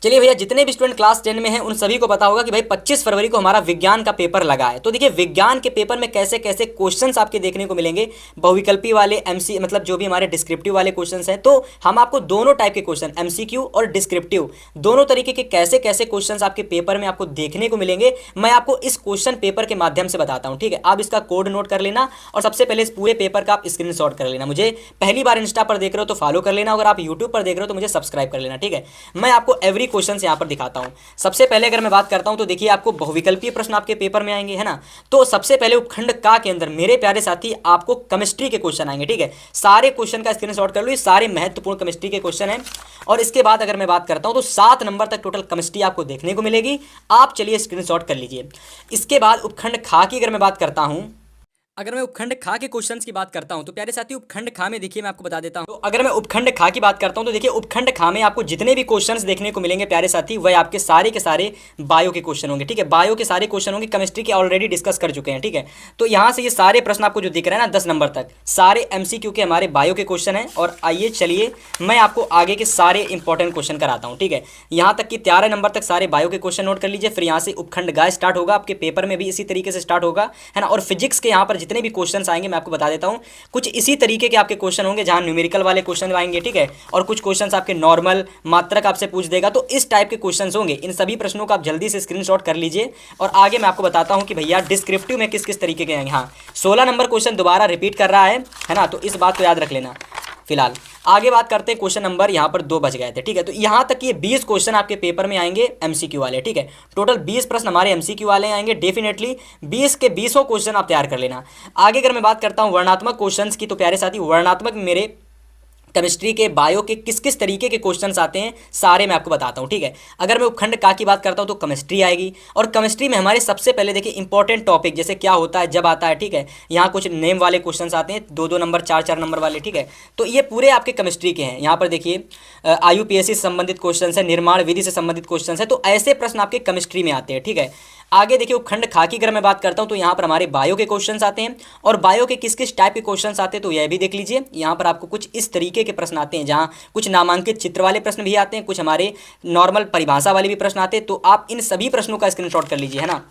चलिए भैया, जितने भी स्टूडेंट क्लास 10 में हैं उन सभी को पता होगा कि भाई 25 फरवरी को हमारा विज्ञान का पेपर लगा है। तो देखिए विज्ञान के पेपर में कैसे कैसे क्वेश्चंस आपके देखने को मिलेंगे, बहुविकल्पी वाले, एमसी मतलब जो भी हमारे डिस्क्रिप्टिव वाले क्वेश्चंस हैं। तो हम आपको दोनों टाइप के क्वेश्चन, एमसीक्यू और डिस्क्रिप्टिव, दोनों तरीके के कैसे कैसे क्वेश्चंस आपके पेपर में आपको देखने को मिलेंगे, मैं आपको इस क्वेश्चन पेपर के माध्यम से बताता हूँ। ठीक है, आप इसका कोड नोट कर लेना और सबसे पहले इस पूरे पेपर का आप स्क्रीनशॉट कर लेना। मुझे पहली बार इंस्टा पर देख रहे हो तो फॉलो कर लेना, अगर आप यूट्यूब पर देख रहे हो तो मुझे सब्सक्राइब कर लेना। ठीक है, मैं आपको एवरी क्वेश्चन यहाँ पर दिखाता हूँ। सबसे पहले अगर मैं बात करता हूँ तो देखिए आपको बहुविकल्पीय प्रश्न आपके पेपर में आएंगे, है ना। तो सबसे पहले उपखंड का के अंदर मेरे प्यारे साथी आपको केमिस्ट्री के क्वेश्चन आएंगे। ठीक है, सारे क्वेश्चन का स्क्रीनशॉट कर लो, ये सारे महत्वपूर्ण केमिस्ट्री के क्वेश्चन हैं। और इसके बाद अगर मैं बात करता हूँ तो 7 नंबर तक टोटल केमिस्ट्री आपको देखने को मिलेगी। आप चलिए स्क्रीनशॉट कर लीजिए। इसके बाद उपखंड खा की अगर मैं बात करता हूँ, अगर मैं उपखंड खा के क्वेश्चंस की बात करता हूं तो प्यारे साथी उपखंड खा में देखिए मैं आपको बता देता हूं। तो अगर मैं उपखंड खा की बात करता हूं तो देखिए उपखंड खा में आपको जितने भी क्वेश्चंस देखने को मिलेंगे प्यारे साथी, वह आपके सारे के सारे बायो के क्वेश्चन होंगे। ठीक है, बायो के सारे क्वेश्चन होंगे, केमिस्ट्री के ऑलरेडी डिस्कस कर चुके हैं। ठीक है, तो यहाँ से ये सारे प्रश्न आपको जो दिख रहे हैं ना 10 नंबर तक, सारे MCQ के हमारे बायो के क्वेश्चन हैं। और आइए चलिए मैं आपको आगे के सारे इंपॉर्टेंट क्वेश्चन कराता हूँ। ठीक है, यहाँ तक कि 13 नंबर तक सारे बायो के क्वेश्चन नोट कर लीजिए। फिर यहाँ से उपखंड गा स्टार्ट होगा, आपके पेपर में भी इसी तरीके से स्टार्ट होगा, है ना। और फिजिक्स के यहाँ पर जितने भी क्वेश्चन आएंगे मैं आपको बता देता हूं, कुछ इसी तरीके के आपके क्वेश्चन होंगे जहां न्यूमेरिकल वाले क्वेश्चन आएंगे। ठीक है, और कुछ क्वेश्चंस आपके नॉर्मल मात्रक आपसे पूछ देगा। तो इस टाइप के क्वेश्चंस होंगे। इन सभी प्रश्नों को आप जल्दी से स्क्रीनशॉट कर लीजिए। और आगे मैं आपको बताता हूं कि भैया डिस्क्रिप्टिव में किस किस तरीके के आएंगे। हाँ, 16 नंबर क्वेश्चन दोबारा रिपीट कर रहा है ना, तो इस बात को याद रख लेना। फिलहाल आगे बात करते हैं, क्वेश्चन नंबर यहाँ पर 2 बच गए थे। ठीक है, तो यहाँ तक ये 20 क्वेश्चन आपके पेपर में आएंगे MCQ वाले। ठीक है, टोटल 20 प्रश्न हमारे MCQ वाले आएंगे। डेफिनेटली 20 के 20 क्वेश्चन आप तैयार कर लेना। आगे अगर मैं बात करता हूँ वर्णात्मक क्वेश्चंस की, तो प्यारे साथी वर्णात्मक में मेरे केमिस्ट्री के बायो के किस किस तरीके के क्वेश्चंस आते हैं सारे मैं आपको बताता हूं। ठीक है, अगर मैं उपखंड का की बात करता हूं तो केमिस्ट्री आएगी। और केमिस्ट्री में हमारे सबसे पहले देखिए इंपॉर्टेंट टॉपिक जैसे क्या होता है, जब आता है। ठीक है, यहाँ कुछ नेम वाले क्वेश्चंस आते हैं 2-2 नंबर 4-4 नंबर वाले। ठीक है, तो ये पूरे आपके केमिस्ट्री के हैं। यहाँ पर देखिए IUPAC से संबंधित क्वेश्चन है, निर्माण विधि से संबंधित क्वेश्चन है। तो ऐसे प्रश्न आपके केमिस्ट्री में आते हैं। ठीक है, आगे देखिए उपखंड खा की अगर मैं बात करता हूं तो यहाँ पर हमारे बायो के क्वेश्चंस आते हैं। और बायो के किस किस टाइप के क्वेश्चंस आते हैं तो यह भी देख लीजिए। यहाँ पर आपको कुछ इस तरीके के प्रश्न आते हैं, जहाँ कुछ नामांकित चित्र वाले प्रश्न भी आते हैं, कुछ हमारे नॉर्मल परिभाषा वाले भी प्रश्न आते हैं। तो आप इन सभी प्रश्नों का स्क्रीनशॉट कर लीजिए, है ना।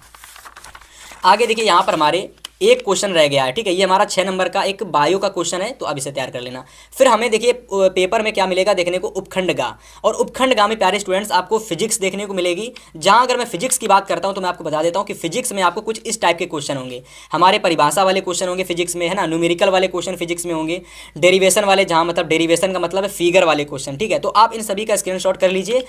आगे देखिए यहाँ पर हमारे एक क्वेश्चन रह गया है। ठीक है, ये हमारा 6 नंबर का एक बायो का क्वेश्चन है, तो अब इसे तैयार कर लेना। फिर हमें देखिए पेपर में क्या मिलेगा देखने को, उपखंड गा। और उपखंड गा में प्यारे स्टूडेंट्स आपको फिजिक्स देखने को मिलेगी। जहां अगर मैं फिजिक्स की बात करता हूं तो मैं आपको बता देता हूं कि फिजिक्स में आपको कुछ इस टाइप के क्वेश्चन होंगे, हमारे परिभाषा वाले क्वेश्चन होंगे फिजिक्स में, है ना। न्यूमेरिकल वाले क्वेश्चन फिजिक्स में होंगे, डेरिवेशन वाले, जहां मतलब डेरिवेशन का मतलब है फिगर वाले क्वेश्चन। ठीक है, तो आप इन सभी का स्क्रीनशॉट कर लीजिए।